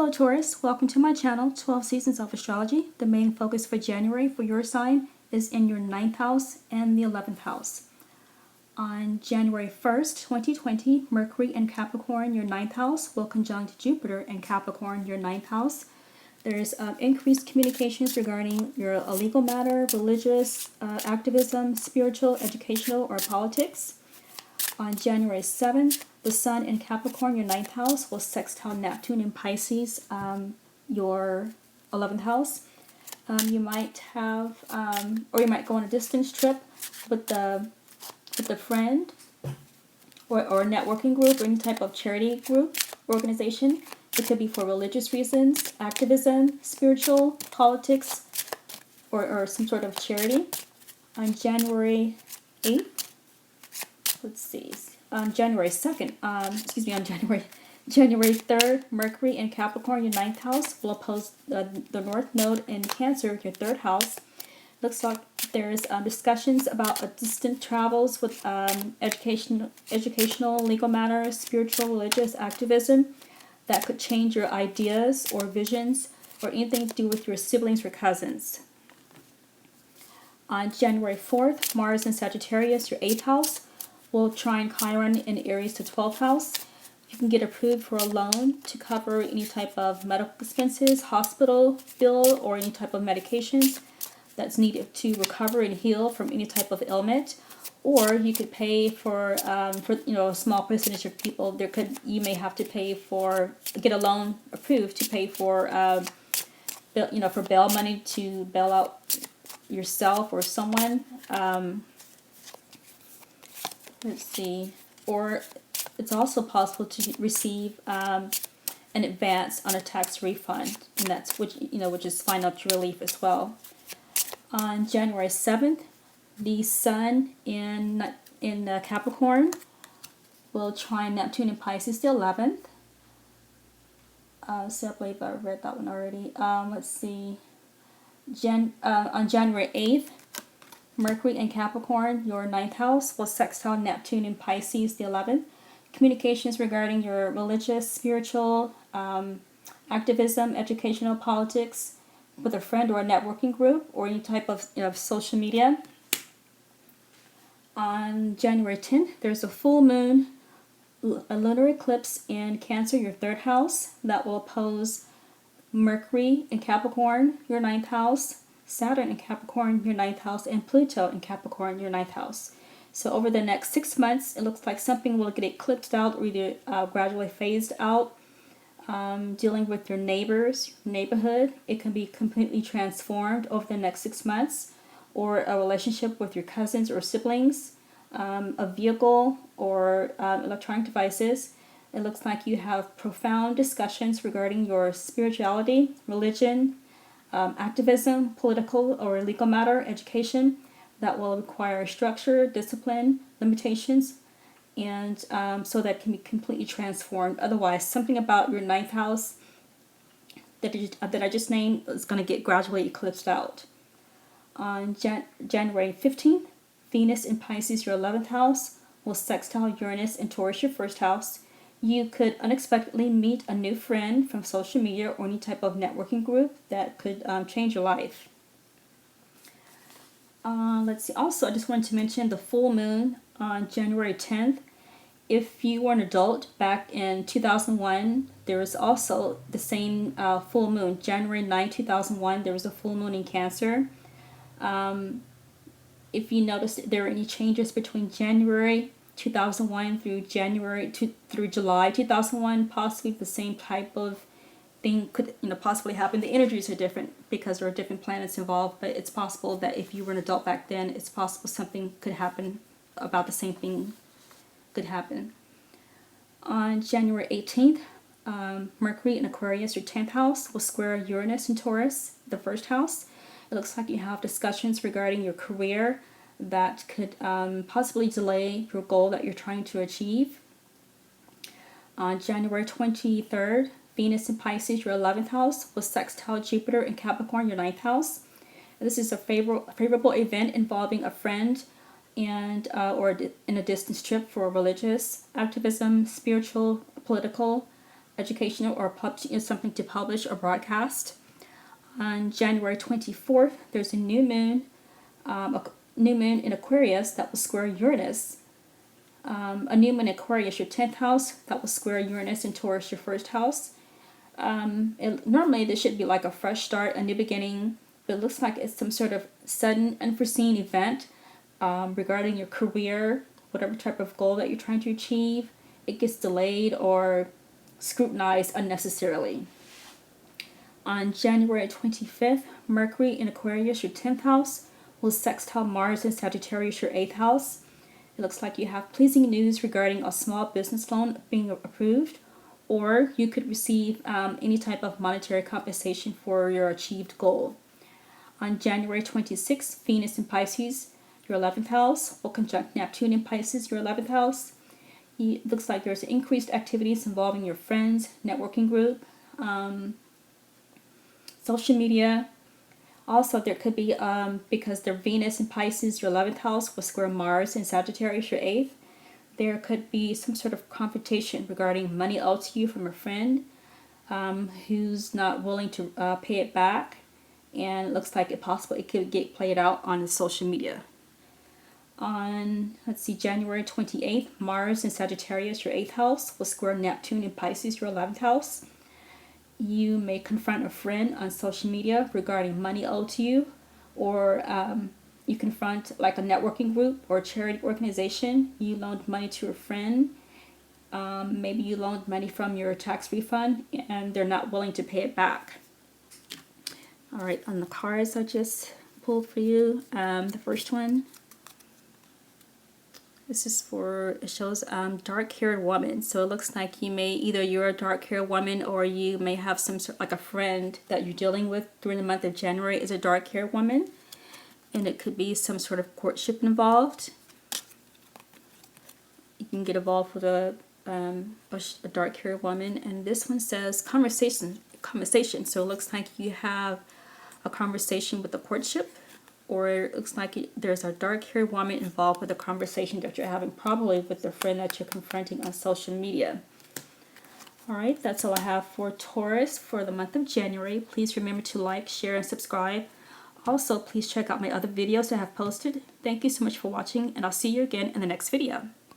Hello Taurus, welcome to my channel, 12 Seasons of Astrology. The main focus for January for your sign is in your 9th house and the 11th house. On January 1st, 2020, Mercury in Capricorn, your 9th house, will conjunct Jupiter in Capricorn, your 9th house. There's increased communications regarding your legal matter, religious, activism, spiritual, educational, or politics. On January 7th, the Sun in Capricorn, your 9th house, will sextile Neptune in Pisces, your 11th house. You might have, or you might go on a distance trip with a friend, or a networking group, or any type of charity group, organization. It could be for religious reasons, activism, spiritual, politics, or some sort of charity. On January 8th, let's see, on January 2nd, January 3rd, Mercury in Capricorn, your 9th house, will oppose the North Node in Cancer, your 3rd house. Looks like there's discussions about distant travels with educational, legal matters, spiritual, religious activism that could change your ideas or visions or anything to do with your siblings or cousins. On January 4th, Mars in Sagittarius, your 8th house, will trine Chiron in Aries to 12th house. You can get approved for a loan to cover any type of medical expenses, hospital bill, or any type of medications that's needed to recover and heal from any type of ailment. Or you could pay for a small percentage of people. You may have to pay get a loan approved to pay for for bail money to bail out yourself or someone. Let's see. Or it's also possible to receive an advance on a tax refund, and that's which is financial relief as well. On January 7th, the Sun in Capricorn will trine Neptune in Pisces, the 11th. So I believe I read that one already. Let's see. On January 8th, Mercury in Capricorn, your 9th house, will sextile Neptune in Pisces, the 11th. Communications regarding your religious, spiritual, activism, educational, politics, with a friend or a networking group, or any type of social media. On January 10th, there's a full moon, a lunar eclipse in Cancer, your 3rd house, that will oppose Mercury in Capricorn, your 9th house, Saturn in Capricorn, your 9th house, and Pluto in Capricorn, your 9th house. So over the next 6 months, it looks like something will get eclipsed out or either gradually phased out. Dealing with your neighbors, neighborhood, it can be completely transformed over the next 6 months. Or a relationship with your cousins or siblings, a vehicle, or electronic devices. It looks like you have profound discussions regarding your spirituality, religion, activism, political or legal matter, education that will require structure, discipline, limitations, and so that can be completely transformed. Otherwise, something about your 9th house that I just named is going to get gradually eclipsed out. On January 15th, Venus in Pisces, your 11th house, will sextile Uranus in Taurus, your 1st house. You could unexpectedly meet a new friend from social media or any type of networking group that could change your life. Let's see. Also, I just wanted to mention the full moon on January 10th. If you were an adult back in 2001, there was also the same full moon. January 9, 2001, there was a full moon in Cancer. If you noticed there were any changes between January 2001 through July 2001, possibly the same type of thing could possibly happen. The energies are different because there are different planets involved, but it's possible that if you were an adult back then, it's possible something could happen about the same thing could happen. On January 18th, Mercury in Aquarius, your 10th house, will square Uranus in Taurus, the 1st house. It looks like you have discussions regarding your career that could possibly delay your goal that you're trying to achieve. On January 23rd, Venus in Pisces, your 11th house, will sextile Jupiter in Capricorn, your 9th house. And this is a favorable event involving a friend and or in a distance trip for religious activism, spiritual, political, educational or something to publish or broadcast. On January 24th, there's a new moon in Aquarius that will square Uranus. A new moon in Aquarius, your 10th house, that will square Uranus and Taurus, your first house. Normally, this should be like a fresh start, a new beginning, but it looks like it's some sort of sudden, unforeseen event regarding your career, whatever type of goal that you're trying to achieve. It gets delayed or scrutinized unnecessarily. On January 25th, Mercury in Aquarius, your 10th house, will sextile Mars in Sagittarius, your 8th house. It looks like you have pleasing news regarding a small business loan being approved, or you could receive any type of monetary compensation for your achieved goal. On January 26th, Venus in Pisces, your 11th house, will conjunct Neptune in Pisces, your 11th house. It looks like there's increased activities involving your friends, networking group, social media. Also, there could be, because their Venus in Pisces, your 11th house, will square Mars in Sagittarius, your 8th, there could be some sort of confrontation regarding money owed to you from a friend who's not willing to pay it back. And it looks like it could get played out on social media. On, January 28th, Mars in Sagittarius, your 8th house, will square Neptune in Pisces, your 11th house. You may confront a friend on social media regarding money owed to you, or you confront like a networking group or a charity organization. You loaned money to a friend. Maybe you loaned money from your tax refund and they're not willing to pay it back. All right, on the cards I just pulled for you, the first one, this is it shows dark-haired woman. So it looks like you're a dark-haired woman, or you may have some sort like a friend that you're dealing with during the month of January is a dark-haired woman. And it could be some sort of courtship involved. You can get involved with a dark-haired woman. And this one says conversation. So it looks like you have a conversation with a courtship, or it looks like there's a dark-haired woman involved with a conversation that you're having, probably with the friend that you're confronting on social media. All right, that's all I have for Taurus for the month of January. Please remember to like, share, and subscribe. Also, please check out my other videos I have posted. Thank you so much for watching, and I'll see you again in the next video.